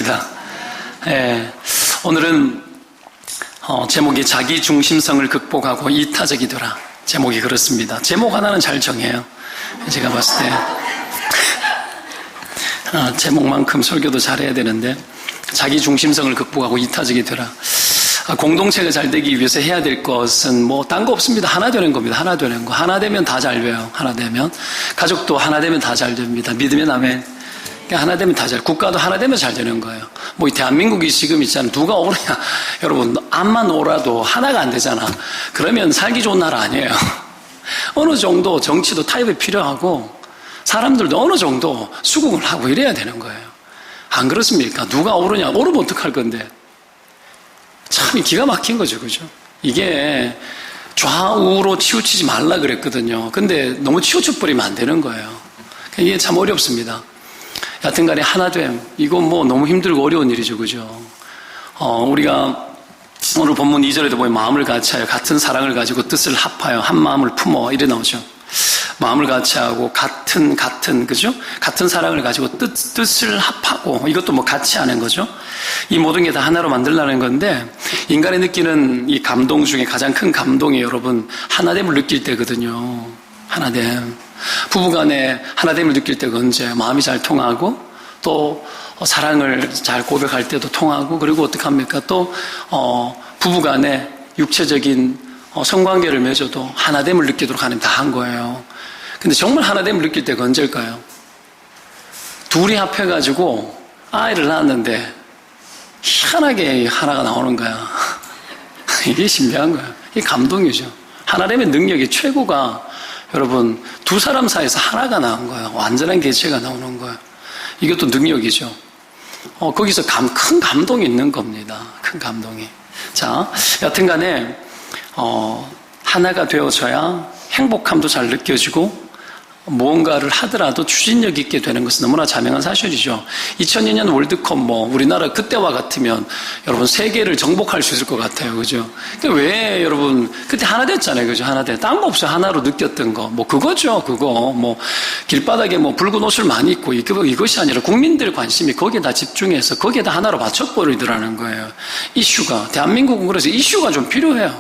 그렇습니다. 예, 오늘은 제목이 자기 중심성을 극복하고 이타적이 되라. 제목이 그렇습니다. 제목 하나는 잘 정해요. 제가 봤을 때 제목만큼 설교도 잘해야 되는데, 자기 중심성을 극복하고 이타적이 되라. 공동체가 잘 되기 위해서 해야 될 것은 딴 거 없습니다. 하나 되는 겁니다. 하나 되는 거. 하나 되면 다 잘 돼요. 하나 되면. 가족도 하나 되면 다 잘 됩니다. 믿으면 아멘. 하나 되면 다 잘, 국가도 하나 되면 잘 되는 거예요. 이 대한민국이 지금 있잖아요. 누가 오느냐. 여러분, 암만 오라도 하나가 안 되잖아. 그러면 살기 좋은 나라 아니에요. 어느 정도 정치도 타협이 필요하고, 사람들도 어느 정도 수긍을 하고 이래야 되는 거예요. 안 그렇습니까? 누가 오르냐. 오르면 어떡할 건데. 참 기가 막힌 거죠. 그죠? 이게 좌우로 치우치지 말라 그랬거든요. 근데 너무 치우쳐버리면 안 되는 거예요. 이게 참 어렵습니다. 여튼간에 하나됨, 이거 너무 힘들고 어려운 일이죠. 그죠? 우리가 오늘 본문 2절에도 보면 마음을 같이하여 같은 사랑을 가지고 뜻을 합하여 한 마음을 품어 이래 나오죠. 마음을 같이하고 같은 그죠? 같은 사랑을 가지고 뜻을 합하고, 이것도 같이 하는 거죠. 이 모든 게 다 하나로 만들라는 건데, 인간이 느끼는 이 감동 중에 가장 큰 감동이 여러분 하나됨을 느낄 때거든요. 하나됨. 부부간에 하나됨을 느낄 때가 언제? 마음이 잘 통하고, 또 사랑을 잘 고백할 때도 통하고, 그리고 어떡합니까? 또 부부간에 육체적인 성관계를 맺어도 하나됨을 느끼도록 하나님 다 한 거예요. 근데 정말 하나됨을 느낄 때가 언제일까요? 둘이 합해가지고 아이를 낳았는데 희한하게 하나가 나오는 거야. 이게 신비한 거야. 이게 감동이죠. 하나됨의 능력이 최고가 여러분 두 사람 사이에서 하나가 나온 거예요. 완전한 개체가 나오는 거예요. 이것도 능력이죠. 거기서 큰 감동이 있는 겁니다. 큰 감동이. 자, 여튼간에 하나가 되어져야 행복함도 잘 느껴지고, 무언가를 하더라도 추진력 있게 되는 것은 너무나 자명한 사실이죠. 2002년 월드컵 우리나라 그때와 같으면 여러분 세계를 정복할 수 있을 것 같아요. 그죠? 왜 여러분 그때 하나 됐잖아요. 그죠? 하나 돼. 딴 거 없어요. 하나로 느꼈던 거. 그거죠. 그거. 길바닥에 붉은 옷을 많이 입고 이것이 아니라 국민들의 관심이 거기에 다 집중해서 거기에 다 하나로 맞춰버리더라는 거예요. 이슈가. 대한민국은 그래서 이슈가 좀 필요해요.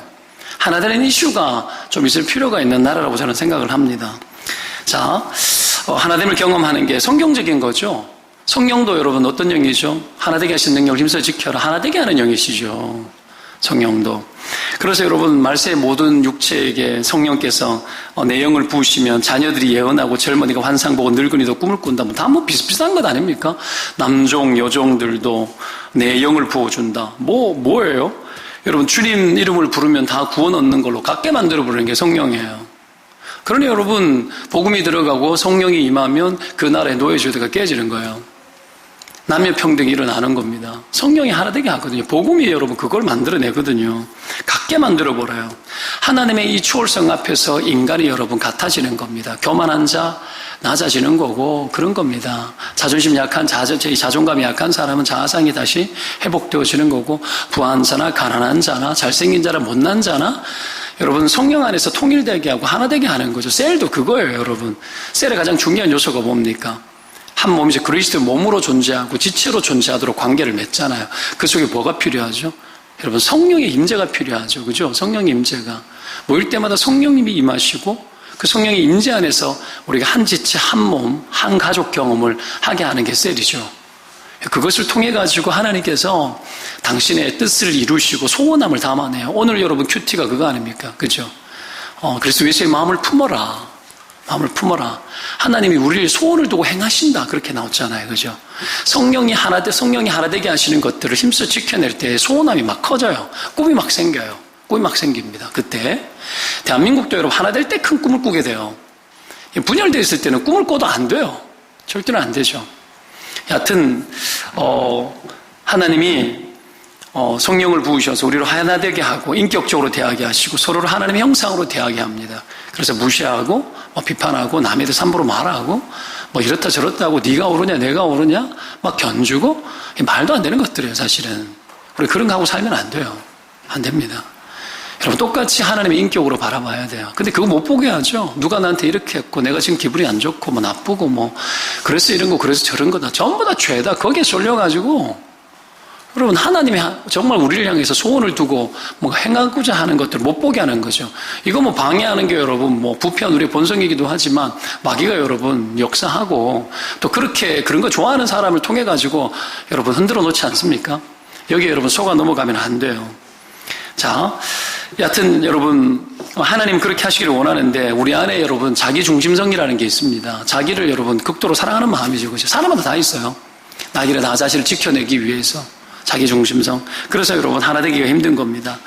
하나 되는 이슈가 좀 있을 필요가 있는 나라라고 저는 생각을 합니다. 자, 하나됨을 경험하는 게 성경적인 거죠. 성령도 여러분 어떤 영이죠? 하나되게 하신 능력을 힘써 지켜라. 하나되게 하는 영이시죠. 성령도. 그래서 여러분 말세의 모든 육체에게 성령께서 내 영을 부으시면 자녀들이 예언하고 젊은이가 환상 보고 늙은이도 꿈을 꾼다. 다 비슷비슷한 것 아닙니까? 남종, 여종들도 내 영을 부어준다. 뭐예요? 여러분 주님 이름을 부르면 다 구원 얻는 걸로 갖게 만들어 버리는 게 성령이에요. 그러니 여러분 복음이 들어가고 성령이 임하면 그 나라의 노예제도가 깨지는 거예요. 남녀평등이 일어나는 겁니다. 성령이 하나 되게 하거든요. 복음이 여러분 그걸 만들어내거든요. 같게 만들어버려요. 하나님의 이 초월성 앞에서 인간이 여러분 같아지는 겁니다. 교만한 자 낮아지는 거고 그런 겁니다. 자존심 약한 자존감이 약한 사람은 자아상이 다시 회복되어지는 거고, 부한 자나 가난한 자나 잘생긴 자나 못난 자나 여러분 성령 안에서 통일되게 하고 하나되게 하는 거죠. 셀도 그거예요. 여러분 셀의 가장 중요한 요소가 뭡니까? 한 몸이 그리스도의 몸으로 존재하고 지체로 존재하도록 관계를 맺잖아요. 그 속에 뭐가 필요하죠? 여러분 성령의 임재가 필요하죠. 그죠? 성령의 임재가 모일 때마다 성령님이 임하시고 그 성령의 임재 안에서 우리가 한 지체, 한 몸, 한 가족 경험을 하게 하는 게 셀이죠. 그것을 통해 가지고 하나님께서 당신의 뜻을 이루시고 소원함을 담아내요. 오늘 여러분 큐티가 그거 아닙니까? 그죠? 그래서 예수의 마음을 품어라. 마음을 품어라. 하나님이 우리를 소원을 두고 행하신다. 그렇게 나왔잖아요. 그죠? 성령이 하나되게 하시는 것들을 힘써 지켜낼 때 소원함이 막 커져요. 꿈이 막 생겨요. 꿈이 막 생깁니다. 그때 대한민국도 여러분 하나 될 때 큰 꿈을 꾸게 돼요. 분열되어 있을 때는 꿈을 꿔도 안 돼요. 절대로 안 되죠. 여하튼 하나님이 성령을 부으셔서 우리를 하나 되게 하고 인격적으로 대하게 하시고 서로를 하나님의 형상으로 대하게 합니다. 그래서 무시하고 비판하고 남에 대해서 함부로 말하고 이렇다 저렇다 하고 네가 옳으냐 내가 옳으냐 막 견주고 말도 안 되는 것들이에요. 사실은 우리 그런 거 하고 살면 안 돼요. 안 됩니다. 여러분 똑같이 하나님의 인격으로 바라봐야 돼요. 근데 그거 못 보게 하죠. 누가 나한테 이렇게 했고 내가 지금 기분이 안 좋고 나쁘고 그래서 이런 거 그래서 저런 거다 전부 다 죄다. 거기에 쏠려가지고 여러분, 하나님이 정말 우리를 향해서 소원을 두고 뭔가 행하고자 하는 것들을 못 보게 하는 거죠. 이거 뭐 방해하는 게 여러분 뭐 부패한 우리의 본성이기도 하지만 마귀가 여러분 역사하고 또 그렇게 그런 거 좋아하는 사람을 통해 가지고 여러분 흔들어 놓지 않습니까? 여기 여러분 속아 넘어가면 안 돼요. 자, 여하튼 여러분 하나님 그렇게 하시기를 원하는데 우리 안에 여러분 자기 중심성이라는 게 있습니다. 자기를 여러분 극도로 사랑하는 마음이죠. 그죠? 사람마다 다 있어요. 나 자신을 지켜내기 위해서. 자기 중심성. 그래서 여러분 하나 되기가 힘든 겁니다.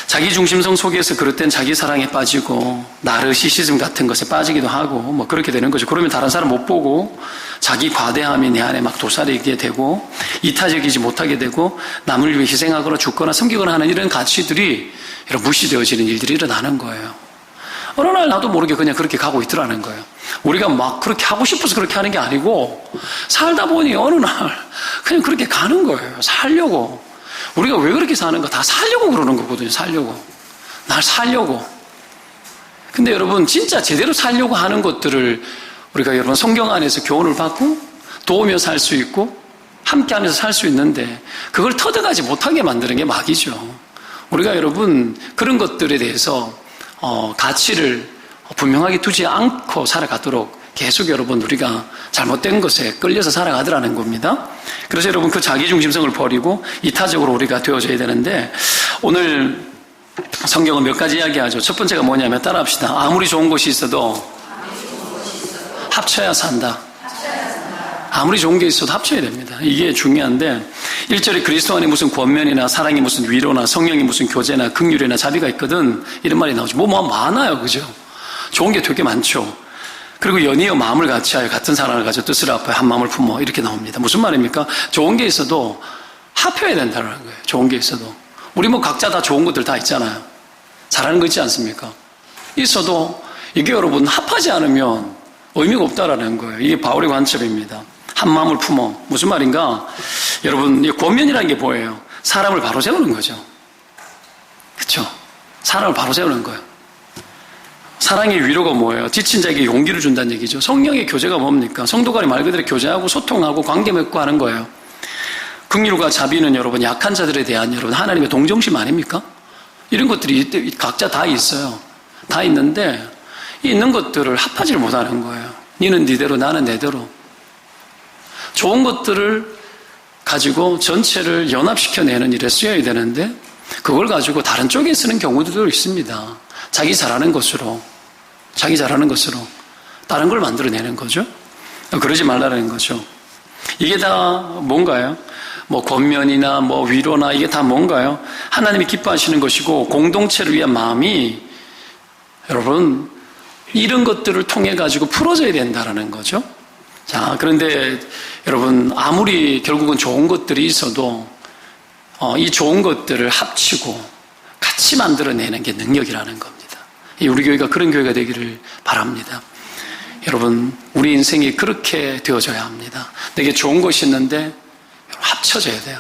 자기 중심성 속에서 그럴 땐 자기 사랑에 빠지고 나르시시즘 같은 것에 빠지기도 하고 뭐 그렇게 되는 거죠. 그러면 다른 사람 못 보고 자기 과대함이 내 안에 막 도사리게 되고 이타적이지 못하게 되고 남을 위해 희생하거나 죽거나 섬기거나 하는 이런 가치들이 여러분 무시되어지는 일들이 일어나는 거예요. 어느 날 나도 모르게 그냥 그렇게 가고 있더라는 거예요. 우리가 막 그렇게 하고 싶어서 그렇게 하는 게 아니고 살다 보니 어느 날 그냥 그렇게 가는 거예요. 살려고. 우리가 왜 그렇게 사는가? 다 살려고 그러는 거거든요. 살려고. 날 살려고. 근데 여러분 진짜 제대로 살려고 하는 것들을 우리가 여러분 성경 안에서 교훈을 받고 도우며 살 수 있고 함께 하면서 살 수 있는데 그걸 터득하지 못하게 만드는 게 마귀죠. 우리가 여러분 그런 것들에 대해서 가치를 분명하게 두지 않고 살아가도록 계속 여러분 우리가 잘못된 것에 끌려서 살아가더라는 겁니다. 그래서 여러분 그 자기중심성을 버리고 이타적으로 우리가 되어져야 되는데 오늘 성경은 몇 가지 이야기하죠. 첫 번째가 뭐냐면 따라합시다. 아무리 좋은 것이 있어도 합쳐야 산다. 아무리 좋은 게 있어도 합쳐야 됩니다. 이게 중요한데 1절에 그리스도 안에 무슨 권면이나 사랑이 무슨 위로나 성령이 무슨 교제나 긍휼이나 자비가 있거든 이런 말이 나오죠. 뭐 많아요. 그죠? 좋은 게 되게 많죠. 그리고 연이어 마음을 같이하여 같은 사랑을 가져 뜻을 합하여 한 마음을 품어 이렇게 나옵니다. 무슨 말입니까? 좋은 게 있어도 합해야 된다는 거예요. 좋은 게 있어도. 우리 뭐 각자 다 좋은 것들 다 있잖아요. 잘하는 거 있지 않습니까? 있어도 이게 여러분 합하지 않으면 의미가 없다라는 거예요. 이게 바울의 관점입니다. 한 마음을 품어. 무슨 말인가? 여러분, 이 권면이라는 게 뭐예요? 사람을 바로 세우는 거죠. 그렇죠? 사람을 바로 세우는 거예요. 사랑의 위로가 뭐예요? 지친 자에게 용기를 준다는 얘기죠. 성령의 교제가 뭡니까? 성도 간에 말 그대로 교제하고 소통하고 관계 맺고 하는 거예요. 긍휼과 자비는 여러분 약한 자들에 대한 여러분 하나님의 동정심 아닙니까? 이런 것들이 각자 다 있어요. 다 있는데 있는 것들을 합하지를 못하는 거예요. 니는 니대로 나는 내대로. 좋은 것들을 가지고 전체를 연합시켜내는 일에 쓰여야 되는데 그걸 가지고 다른 쪽에 쓰는 경우들도 있습니다. 자기 잘하는 것으로 다른 걸 만들어내는 거죠. 그러지 말라는 거죠. 이게 다 뭔가요? 뭐 권면이나 뭐 위로나 이게 다 뭔가요? 하나님이 기뻐하시는 것이고 공동체를 위한 마음이 여러분 이런 것들을 통해 가지고 풀어져야 된다라는 거죠. 자, 그런데 여러분 아무리 결국은 좋은 것들이 있어도 이 좋은 것들을 합치고 같이 만들어내는 게 능력이라는 겁니다. 우리 교회가 그런 교회가 되기를 바랍니다. 여러분 우리 인생이 그렇게 되어져야 합니다. 내게 좋은 것이 있는데 합쳐져야 돼요.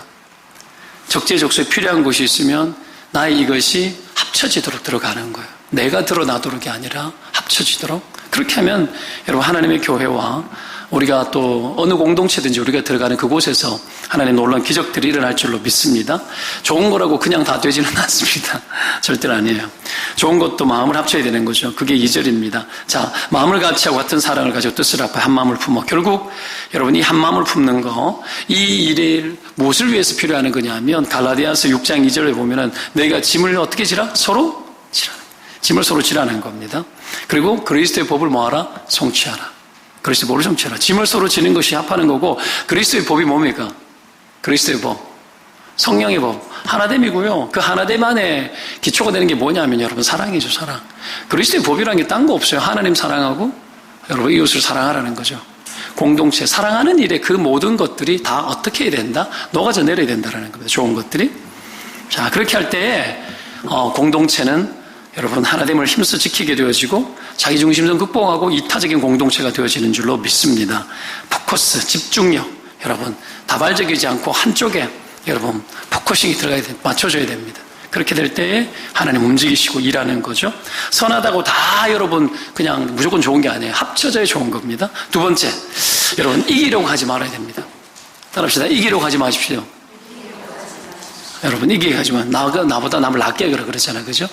적재적소에 필요한 것이 있으면 나의 이것이 합쳐지도록 들어가는 거예요. 내가 드러나도록 게 아니라 합쳐지도록. 그렇게 하면 여러분 하나님의 교회와 우리가 또 어느 공동체든지 우리가 들어가는 그곳에서 하나님의 놀라운 기적들이 일어날 줄로 믿습니다. 좋은 거라고 그냥 다 되지는 않습니다. 절대로 아니에요. 좋은 것도 마음을 합쳐야 되는 거죠. 그게 2절입니다. 자, 마음을 같이하고 같은 사랑을 가지고 뜻을 합하여 한 마음을 품어. 결국 여러분 이 한 마음을 품는 거, 이 일을 무엇을 위해서 필요하는 거냐면 갈라디아서 6장 2절에 보면은 너희가 짐을 어떻게 지라? 서로 지라는 짐을 서로 지라는 겁니다. 그리고 그리스도의 법을 뭐하라? 성취하라. 그리스도의 법을 성취하라. 짐을 서로 지는 것이 합하는 거고 그리스도의 법이 뭡니까? 그리스도의 법, 성령의 법, 하나됨이고요. 그 하나됨 안에 기초가 되는 게 뭐냐면 여러분 사랑이죠. 사랑. 그리스도의 법이라는 게 딴 거 없어요. 하나님 사랑하고 여러분 이웃을 사랑하라는 거죠. 공동체 사랑하는 일에 그 모든 것들이 다 어떻게 해야 된다? 녹아져 내려야 된다는 겁니다. 좋은 것들이. 자, 그렇게 할 때에 공동체는 여러분 하나됨을 힘써 지키게 되어지고 자기중심성 극복하고 이타적인 공동체가 되어지는 줄로 믿습니다. 포커스, 집중력 여러분 다발적이지 않고 한쪽에 여러분 포커싱이 들어가야 돼, 맞춰줘야 됩니다. 그렇게 될 때에 하나님 움직이시고 일하는 거죠. 선하다고 다 여러분 그냥 무조건 좋은 게 아니에요. 합쳐져야 좋은 겁니다. 두 번째, 여러분 이기려고 하지 말아야 됩니다. 따라합시다. 이기려고 하지 마십시오. 여러분, 이기게 하지만 나보다 남을 낫게 하라 그러잖아요. 그죠?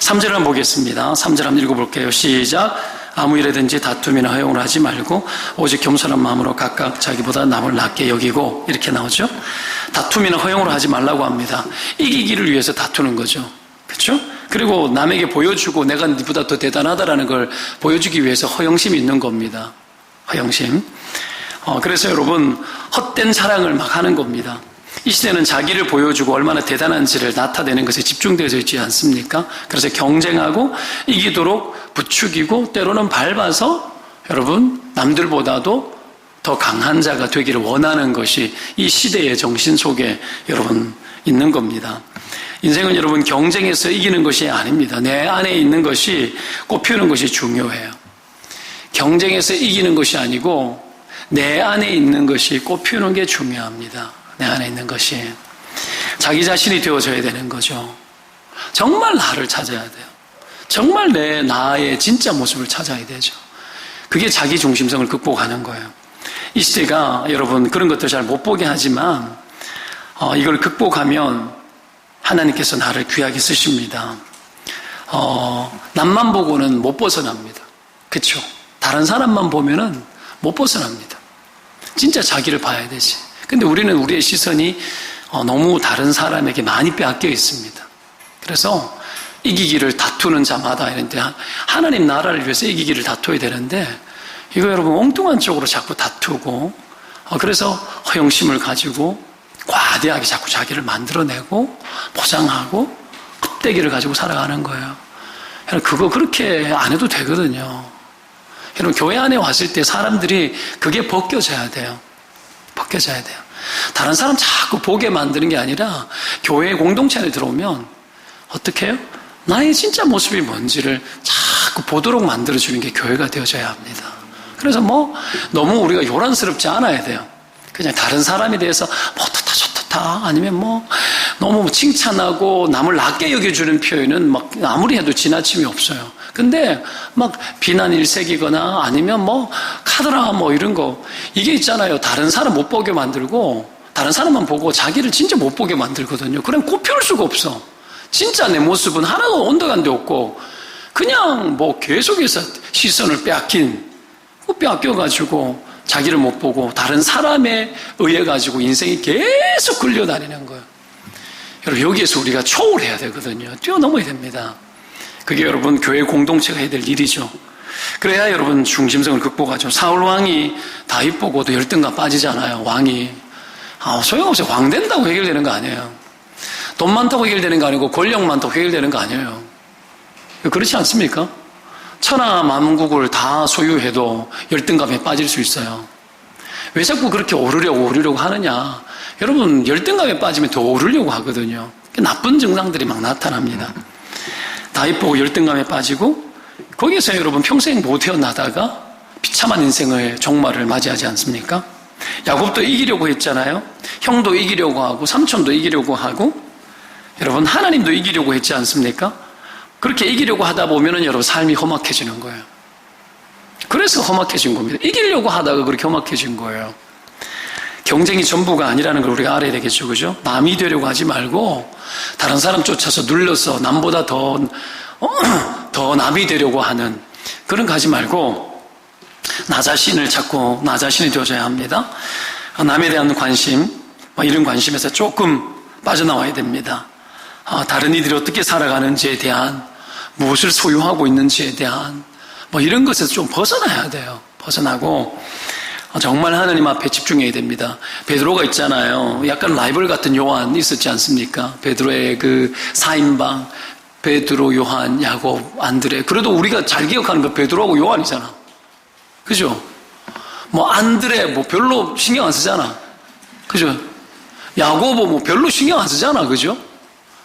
3절 한번 보겠습니다. 3절 한번 읽어볼게요. 시작. 아무 일에든지 다툼이나 허용을 하지 말고 오직 겸손한 마음으로 각각 자기보다 남을 낫게 여기고, 이렇게 나오죠. 다툼이나 허용을 하지 말라고 합니다. 이기기를 위해서 다투는 거죠. 그렇죠? 그리고 남에게 보여주고 내가 네보다 더 대단하다라는 걸 보여주기 위해서 허영심이 있는 겁니다. 허영심. 그래서 여러분, 헛된 사랑을 막 하는 겁니다. 이 시대는 자기를 보여주고 얼마나 대단한지를 나타내는 것에 집중되어 있지 않습니까? 그래서 경쟁하고 이기도록 부추기고 때로는 밟아서 여러분, 남들보다도 더 강한 자가 되기를 원하는 것이 이 시대의 정신 속에 여러분 있는 겁니다. 인생은 여러분 경쟁에서 이기는 것이 아닙니다. 내 안에 있는 것이 꽃피우는 것이 중요해요. 경쟁에서 이기는 것이 아니고 내 안에 있는 것이 꽃피우는 게 중요합니다. 내 안에 있는 것이. 자기 자신이 되어져야 되는 거죠. 정말 나를 찾아야 돼요. 정말 나의 진짜 모습을 찾아야 되죠. 그게 자기 중심성을 극복하는 거예요. 이 시대가 여러분 그런 것들 잘 못 보게 하지만 이걸 극복하면 하나님께서 나를 귀하게 쓰십니다. 남만 보고는 못 벗어납니다. 그렇죠? 다른 사람만 보면은 못 벗어납니다. 진짜 자기를 봐야 되지. 근데 우리는 우리의 시선이 너무 다른 사람에게 많이 빼앗겨 있습니다. 그래서 이기기를 다투는 자마다 이런데 하나님 나라를 위해서 이기기를 다투어야 되는데 이거 여러분 엉뚱한 쪽으로 자꾸 다투고 그래서 허영심을 가지고 과대하게 자꾸 자기를 만들어내고 포장하고 껍데기를 가지고 살아가는 거예요. 여러분 그거 그렇게 안 해도 되거든요. 여러분 교회 안에 왔을 때 사람들이 그게 벗겨져야 돼요. 벗겨져야 돼요. 다른 사람 자꾸 보게 만드는 게 아니라 교회 공동체 안에 들어오면 어떻게 해요? 나의 진짜 모습이 뭔지를 자꾸 보도록 만들어주는 게 교회가 되어져야 합니다. 그래서 너무 우리가 요란스럽지 않아야 돼요. 그냥 다른 사람에 대해서 좋다 아니면 너무 칭찬하고 남을 낮게 여겨주는 표현은 아무리 해도 지나침이 없어요. 근데 비난 일색이거나 아니면 카드라 이런 거 이게 있잖아요. 다른 사람 못 보게 만들고 다른 사람만 보고 자기를 진짜 못 보게 만들거든요. 그럼 꼽혀올 수가 없어. 진짜 내 모습은 하나도 온도간데 없고 그냥 계속해서 시선을 빼앗겨가지고 자기를 못 보고 다른 사람에 의해 가지고 인생이 계속 끌려다니는 거예요. 여러분 여기에서 우리가 초월해야 되거든요. 뛰어넘어야 됩니다. 그게 여러분 교회 공동체가 해야 될 일이죠. 그래야 여러분 중심성을 극복하죠. 사울 왕이 다윗 보고도 열등감 빠지잖아요. 왕이 소용없어요. 왕 된다고 해결되는 거 아니에요. 돈 많다고 해결되는 거 아니고 권력 많다고 해결되는 거 아니에요. 그렇지 않습니까? 천하 만국을 다 소유해도 열등감에 빠질 수 있어요. 왜 자꾸 그렇게 오르려고 하느냐? 여러분 열등감에 빠지면 더 오르려고 하거든요. 나쁜 증상들이 막 나타납니다. 다윗 보고 열등감에 빠지고 거기에서 여러분 평생 못 태어나다가 비참한 인생의 종말을 맞이하지 않습니까? 야곱도 이기려고 했잖아요. 형도 이기려고 하고 삼촌도 이기려고 하고 여러분 하나님도 이기려고 했지 않습니까? 그렇게 이기려고 하다 보면은 여러분 삶이 험악해지는 거예요. 그래서 험악해진 겁니다. 이기려고 하다가 그렇게 험악해진 거예요. 경쟁이 전부가 아니라는 걸 우리가 알아야 되겠죠. 그죠? 남이 되려고 하지 말고 다른 사람 쫓아서 눌러서 남보다 더 남이 되려고 하는 그런 거 하지 말고 나 자신이 되어줘야 합니다. 남에 대한 관심, 이런 관심에서 조금 빠져나와야 됩니다. 다른 이들이 어떻게 살아가는지에 대한 무엇을 소유하고 있는지에 대한 이런 것에서 좀 벗어나야 돼요. 벗어나고 정말 하나님 앞에 집중해야 됩니다. 베드로가 있잖아요. 약간 라이벌 같은 요한 있었지 않습니까? 베드로의 그 4인방 베드로, 요한, 야곱, 안드레. 그래도 우리가 잘 기억하는 거 베드로하고 요한이잖아. 그죠? 안드레 별로 신경 안 쓰잖아. 그죠? 야고보 별로 신경 안 쓰잖아. 그죠?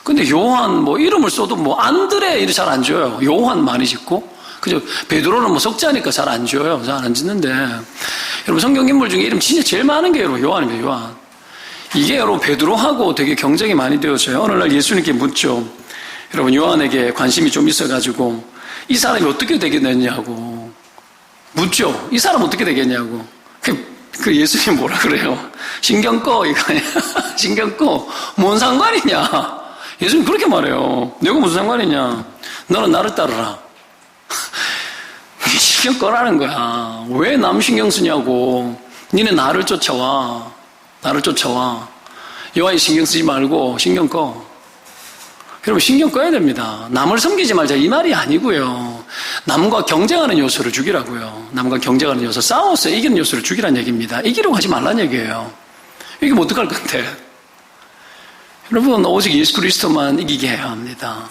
근데 요한 이름을 써도 안드레 이렇게 잘 안 줘요. 요한 많이 짓고. 그죠? 베드로는 석자니까 잘 안 줘요. 잘 안 짓는데. 여러분 성경 인물 중에 이름 진짜 제일 많은 게 여러분 요한입니다. 요한. 이게 여러분 베드로하고 되게 경쟁이 많이 되어져요. 어느 날 예수님께 묻죠. 여러분 요한에게 관심이 좀 있어가지고 이 사람이 어떻게 되겠느냐고 묻죠. 이 사람 어떻게 되겠냐고. 그 예수님 뭐라 그래요? 신경 꺼, 이거 아니야? 신경 꺼. 뭔 상관이냐? 예수님 그렇게 말해요. 내가 무슨 상관이냐? 너는 나를 따르라. 신경 꺼라는 거야. 왜 남 신경 쓰냐고. 니네 나를 쫓아와. 나를 쫓아와. 여호와의 신경 쓰지 말고 신경 꺼. 여러분 신경 꺼야 됩니다. 남을 섬기지 말자 이 말이 아니고요. 남과 경쟁하는 요소를 죽이라고요. 남과 경쟁하는 요소, 싸워서 이기는 요소를 죽이라는 얘기입니다. 이기려고 하지 말라는 얘기예요. 이기면 어떡할 건데? 여러분 오직 예수 그리스도만 이기게 해야 합니다.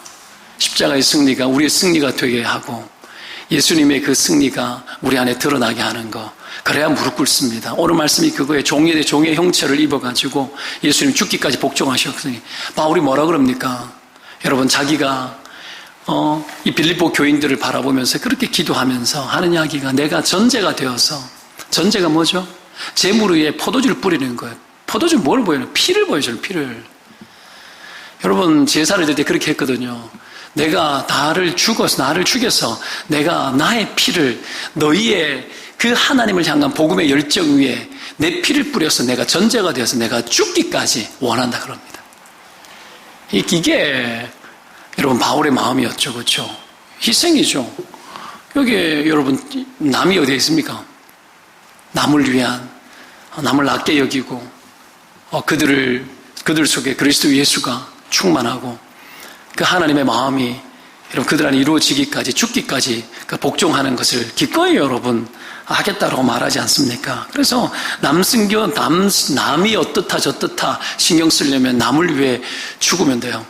십자가의 승리가 우리의 승리가 되게 하고 예수님의 그 승리가 우리 안에 드러나게 하는 거, 그래야 무릎 꿇습니다. 오늘 말씀이 그거에 종의 형체를 입어가지고 예수님 죽기까지 복종하셨으니 바울이 뭐라 그럽니까? 여러분 자기가 이 빌립보 교인들을 바라보면서 그렇게 기도하면서 하는 이야기가, 내가 전제가 되어서, 전제가 뭐죠? 재물 위에 포도주를 뿌리는 거예요. 포도주 뭘 보여요? 피를 보여줘요. 피를. 여러분 제사를 드릴 때 그렇게 했거든요. 내가 나를 죽여서 내가 나의 피를 너희의 그 하나님을 향한 복음의 열정 위에 내 피를 뿌려서 내가 전제가 되어서 내가 죽기까지 원한다 그럽니다. 이게 여러분 바울의 마음이었죠. 그렇죠? 희생이죠. 여기 여러분 남이 어디에 있습니까? 남을 위한, 남을 낮게 여기고 그들 속에 그리스도 예수가 충만하고 그 하나님의 마음이 여러분 그들 안에 이루어지기까지, 죽기까지 그 복종하는 것을 기꺼이 여러분 하겠다라고 말하지 않습니까? 그래서 남이 어떻다 저떻다 신경 쓰려면 남을 위해 죽으면 돼요.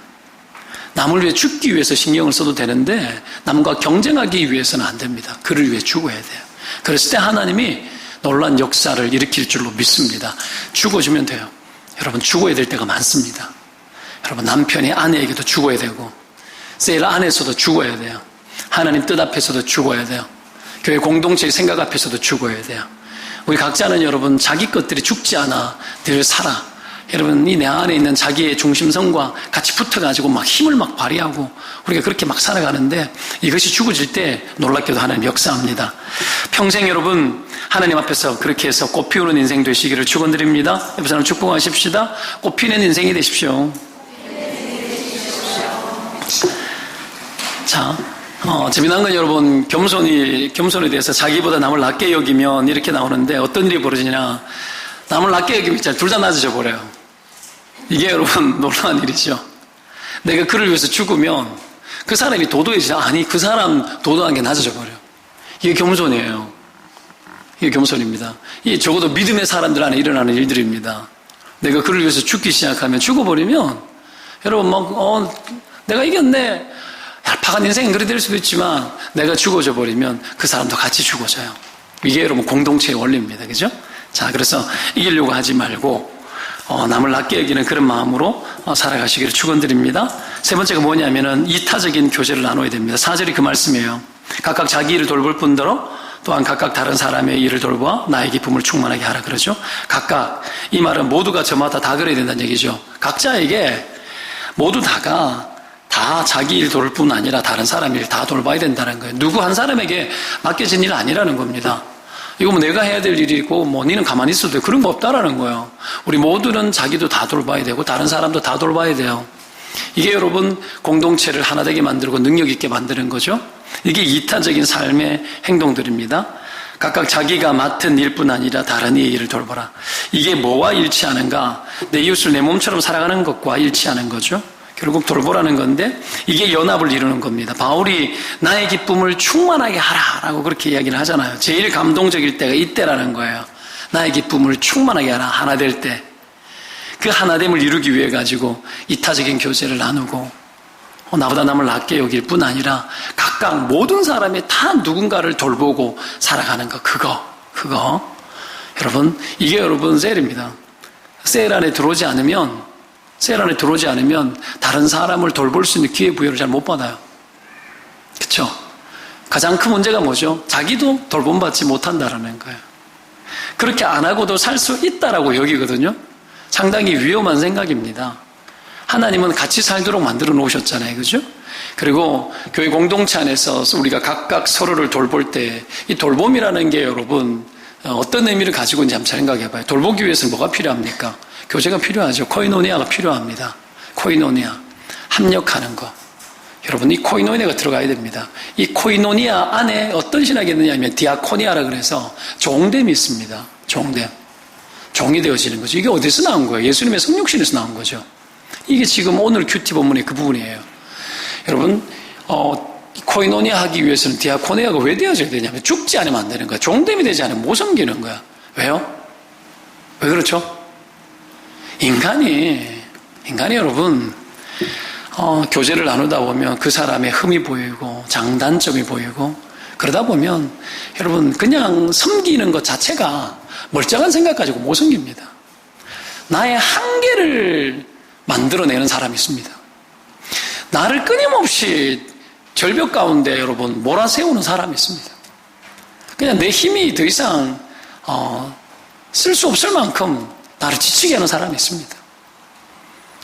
남을 위해 죽기 위해서 신경을 써도 되는데 남과 경쟁하기 위해서는 안 됩니다. 그를 위해 죽어야 돼요. 그랬을 때 하나님이 놀라운 역사를 일으킬 줄로 믿습니다. 죽어주면 돼요. 여러분 죽어야 될 때가 많습니다. 여러분 남편이 아내에게도 죽어야 되고 셀 안에서도 죽어야 돼요. 하나님 뜻 앞에서도 죽어야 돼요. 교회 공동체의 생각 앞에서도 죽어야 돼요. 우리 각자는 여러분 자기 것들이 죽지 않아 늘 살아. 여러분 이 내 안에 있는 자기의 중심성과 같이 붙어가지고 막 힘을 막 발휘하고 우리가 그렇게 막 살아가는데 이것이 죽어질 때 놀랍게도 하나님 역사합니다. 평생 여러분 하나님 앞에서 그렇게 해서 꽃피우는 인생 되시기를 축원드립니다. 옆에 사람 축복하십시다. 꽃피는 인생이 되십시오. 자, 재미난 건 여러분 겸손에 대해서 자기보다 남을 낮게 여기면 이렇게 나오는데 어떤 일이 벌어지냐, 남을 낮게 여기면 둘 다 낮아져 버려요. 이게 여러분 놀라운 일이죠. 내가 그를 위해서 죽으면 그 사람이 도도해지지, 아니 그 사람 도도한 게 낮아져 버려요. 이게 겸손이에요. 이게 겸손입니다. 이게 적어도 믿음의 사람들 안에 일어나는 일들입니다. 내가 그를 위해서 죽기 시작하면, 죽어버리면 여러분 내가 이겼네, 얄팍한 인생은 그리 될 수도 있지만 내가 죽어져 버리면 그 사람도 같이 죽어져요. 이게 여러분 공동체의 원리입니다. 그죠? 자, 그래서 이기려고 하지 말고 남을 낮게 여기는 그런 마음으로 살아가시기를 축원드립니다. 세 번째가 뭐냐면은 이타적인 교제를 나눠야 됩니다. 4절이 그 말씀이에요. 각각 자기 일을 돌볼 뿐더러 또한 각각 다른 사람의 일을 돌보아 나의 기쁨을 충만하게 하라 그러죠. 각각, 이 말은 모두가 저마다 다 그래야 된다는 얘기죠. 각자에게 모두 다 자기 일 돌볼 뿐 아니라 다른 사람 일 다 돌봐야 된다는 거예요. 누구 한 사람에게 맡겨진 일 아니라는 겁니다. 이거 뭐 내가 해야 될 일이고 니는 가만히 있어도 돼, 그런 거 없다라는 거예요. 우리 모두는 자기도 다 돌봐야 되고 다른 사람도 다 돌봐야 돼요. 이게 여러분 공동체를 하나 되게 만들고 능력 있게 만드는 거죠. 이게 이타적인 삶의 행동들입니다. 각각 자기가 맡은 일뿐 아니라 다른 이의 일을 돌보라. 이게 뭐와 일치하는가? 내 이웃을 내 몸처럼 살아가는 것과 일치하는 거죠. 결국 돌보라는 건데 이게 연합을 이루는 겁니다. 바울이 나의 기쁨을 충만하게 하라라고 그렇게 이야기를 하잖아요. 제일 감동적일 때가 이때라는 거예요. 나의 기쁨을 충만하게 하라, 하나 될 때. 그 하나됨을 이루기 위해 가지고 이타적인 교제를 나누고 나보다 남을 낮게 여길 뿐 아니라 각각 모든 사람이 다 누군가를 돌보고 살아가는 거, 그거 여러분, 이게 여러분 셀입니다. 셀 안에 들어오지 않으면 다른 사람을 돌볼 수 있는 기회 부여를 잘 못 받아요. 그렇죠? 가장 큰 문제가 뭐죠? 자기도 돌봄받지 못한다라는 거예요. 그렇게 안 하고도 살 수 있다라고 여기거든요. 상당히 위험한 생각입니다. 하나님은 같이 살도록 만들어 놓으셨잖아요. 그죠? 그리고 교회 공동체 안에서 우리가 각각 서로를 돌볼 때 이 돌봄이라는 게 여러분 어떤 의미를 가지고 있는지 한번 생각해 봐요. 돌보기 위해서는 뭐가 필요합니까? 교제가 필요하죠. 코이노니아가 필요합니다. 코이노니아. 합력하는 거. 여러분, 이 코이노니아가 들어가야 됩니다. 이 코이노니아 안에 어떤 신학이 있느냐 하면 디아코니아라 그래서 종됨이 있습니다. 종됨. 종이 되어지는 거죠. 이게 어디서 나온 거예요? 예수님의 성육신에서 나온 거죠. 이게 지금 오늘 큐티 본문의 그 부분이에요. 여러분, 코이노니아 하기 위해서는 디아코니아가 왜 되어져야 되냐면 죽지 않으면 안 되는 거야. 종됨이 되지 않으면 못 섬기는 거야. 왜요? 왜 그렇죠? 인간이 여러분, 교제를 나누다 보면 그 사람의 흠이 보이고 장단점이 보이고 그러다 보면 여러분 그냥 섬기는 것 자체가 멀쩡한 생각 가지고 못 섬깁니다. 나의 한계를 만들어내는 사람이 있습니다. 나를 끊임없이 절벽 가운데 여러분 몰아세우는 사람이 있습니다. 그냥 내 힘이 더 이상 쓸 수 없을 만큼 나를 지치게 하는 사람이 있습니다.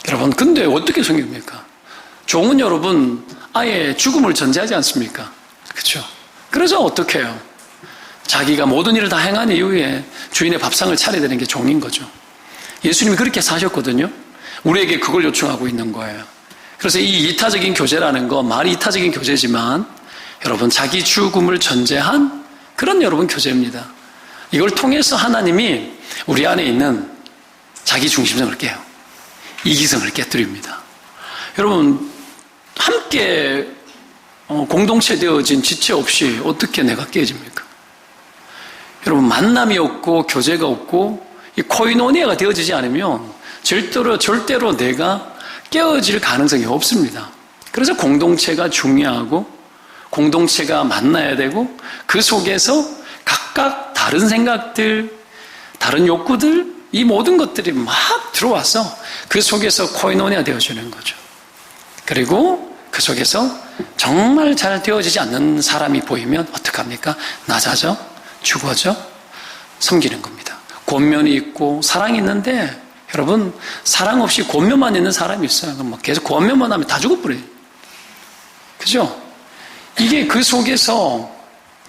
여러분 근데 어떻게 섬깁니까? 종은 여러분 아예 죽음을 전제하지 않습니까? 그렇죠? 그래서 어떻게 해요? 자기가 모든 일을 다 행한 이후에 주인의 밥상을 차려야 되는 게 종인 거죠. 예수님이 그렇게 사셨거든요. 우리에게 그걸 요청하고 있는 거예요. 그래서 이 이타적인 교제라는 거 말이 이타적인 교제지만 여러분 자기 죽음을 전제한 그런 여러분 교제입니다. 이걸 통해서 하나님이 우리 안에 있는 자기 중심성을 깨요. 이기성을 깨뜨립니다. 여러분 함께 공동체 되어진 지체 없이 어떻게 내가 깨집니까? 여러분 만남이 없고 교제가 없고 이 코이노니아가 되어지지 않으면 절대로 내가 깨어질 가능성이 없습니다. 그래서 공동체가 중요하고 공동체가 만나야 되고 그 속에서 각각 다른 생각들, 다른 욕구들 이 모든 것들이 막 들어와서 그 속에서 코이노니아 되어주는 거죠. 그리고 그 속에서 정말 잘 되어지지 않는 사람이 보이면 어떡합니까? 낮아져, 죽어져, 섬기는 겁니다. 권면이 있고 사랑이 있는데 여러분 사랑 없이 권면만 있는 사람이 있어요. 그럼 계속 권면만 하면 다 죽어버려요. 그죠? 이게 그 속에서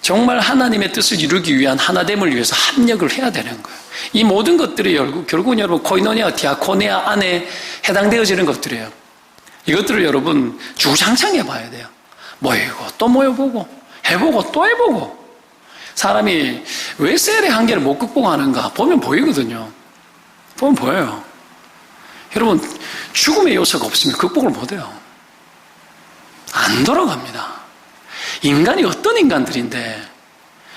정말 하나님의 뜻을 이루기 위한 하나됨을 위해서 합력을 해야 되는 거예요. 이 모든 것들이 결국은 여러분 코이노니아, 디아코니아 안에 해당되어지는 것들이에요. 이것들을 여러분 주구장창 해봐야 돼요. 모이고 또 모여보고 해보고 또 해보고 사람이 왜 셀의 한계를 못 극복하는가 보면 보이거든요. 보면 보여요. 여러분 죽음의 요소가 없으면 극복을 못해요. 안 돌아갑니다. 인간이 어떤 인간들인데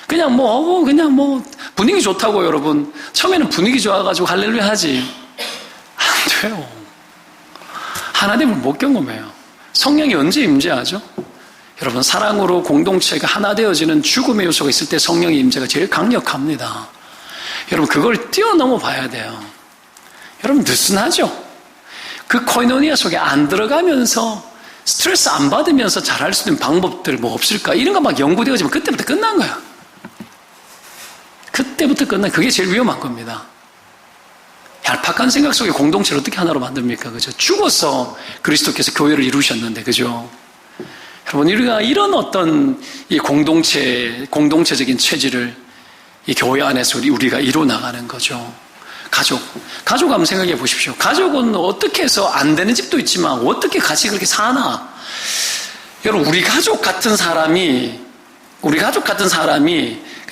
그냥 분위기 좋다고 여러분 처음에는 분위기 좋아가지고 할렐루야 하지 안 돼요. 하나됨을 못 경험해요. 성령이 언제 임재하죠? 여러분 사랑으로 공동체가 하나 되어지는 죽음의 요소가 있을 때 성령의 임재가 제일 강력합니다. 여러분 그걸 뛰어넘어 봐야 돼요. 여러분 느슨하죠? 그 코이노니아 속에 안 들어가면서 스트레스 안 받으면서 잘할 수 있는 방법들 뭐 없을까? 이런 거 막 연구되어지면 그때부터 끝난 거야. 그때부터 끝난 그게 제일 위험한 겁니다. 얄팍한 생각 속에 공동체를 어떻게 하나로 만듭니까? 그죠? 죽어서 그리스도께서 교회를 이루셨는데, 그죠? 여러분, 우리가 이런 어떤 이 공동체적인 체질을 이 교회 안에서 우리가 이루어 나가는 거죠. 가족 한번 생각해 보십시오. 가족은 어떻게 해서 안 되는 집도 있지만 어떻게 같이 그렇게 사나? 여러분, 우리 가족 같은 사람이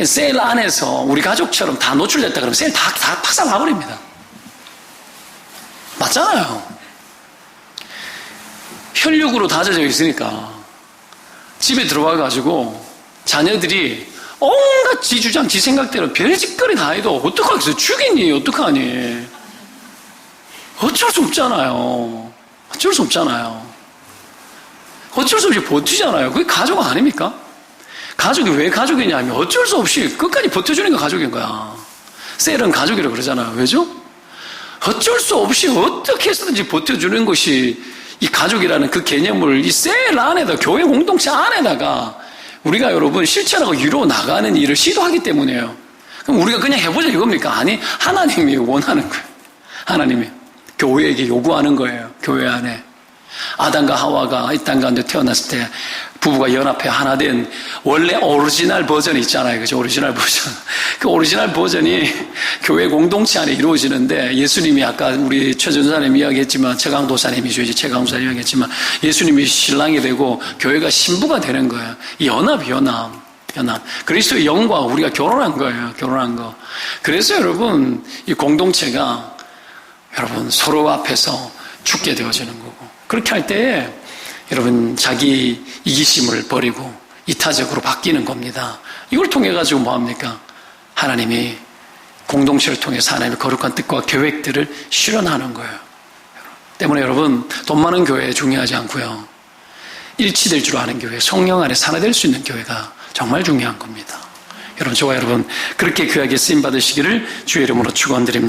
셀 안에서 우리 가족처럼 다 노출됐다 그러면 셀 다 박살 나버립니다. 맞잖아요. 혈육으로 다져져 있으니까 집에 들어와가지고 자녀들이 온갖 지 주장, 지 생각대로 별짓거리 다 해도 어떡하겠어요? 죽이니? 어떡하니? 어쩔 수 없잖아요. 어쩔 수 없이 버티잖아요. 그게 가족 아닙니까? 가족이 왜 가족이냐면 어쩔 수 없이 끝까지 버텨주는 게 가족인 거야. 셀은 가족이라고 그러잖아요. 왜죠? 어쩔 수 없이 어떻게 해서든지 버텨주는 것이 이 가족이라는 그 개념을 이 셀 안에다, 교회 공동체 안에다가 우리가 여러분 실천하고 이루어 나가는 일을 시도하기 때문이에요. 그럼 우리가 그냥 해보자 이겁니까? 아니, 하나님이 원하는 거예요. 하나님이 교회에게 요구하는 거예요. 교회 안에. 아담과 하와가 이 땅 가운데 태어났을 때 부부가 연합해 하나 된 원래 오리지널 버전이 있잖아요. 그죠? 오리지널 버전. 그 오리지널 버전이 교회 공동체 안에 이루어지는데 예수님이 아까 우리 최전사님 이야기했지만 최강도사님이죠. 이제 최강도사님 이야기했지만 예수님이 신랑이 되고 교회가 신부가 되는 거예요. 연합. 그리스도의 영과 우리가 결혼한 거예요. 결혼한 거. 그래서 여러분 이 공동체가 여러분 서로 앞에서 죽게 되어지는 거고 그렇게 할 때에 여러분 자기 이기심을 버리고 이타적으로 바뀌는 겁니다. 이걸 통해 가지고 뭐합니까? 하나님이 공동체를 통해서 하나님의 거룩한 뜻과 계획들을 실현하는 거예요. 때문에 여러분 돈 많은 교회 중요하지 않고요. 일치될 줄 아는 교회, 성령 안에 산화될 수 있는 교회가 정말 중요한 겁니다. 여러분 저와 여러분 그렇게 귀하게 쓰임 받으시기를 주의 이름으로 축원드립니다.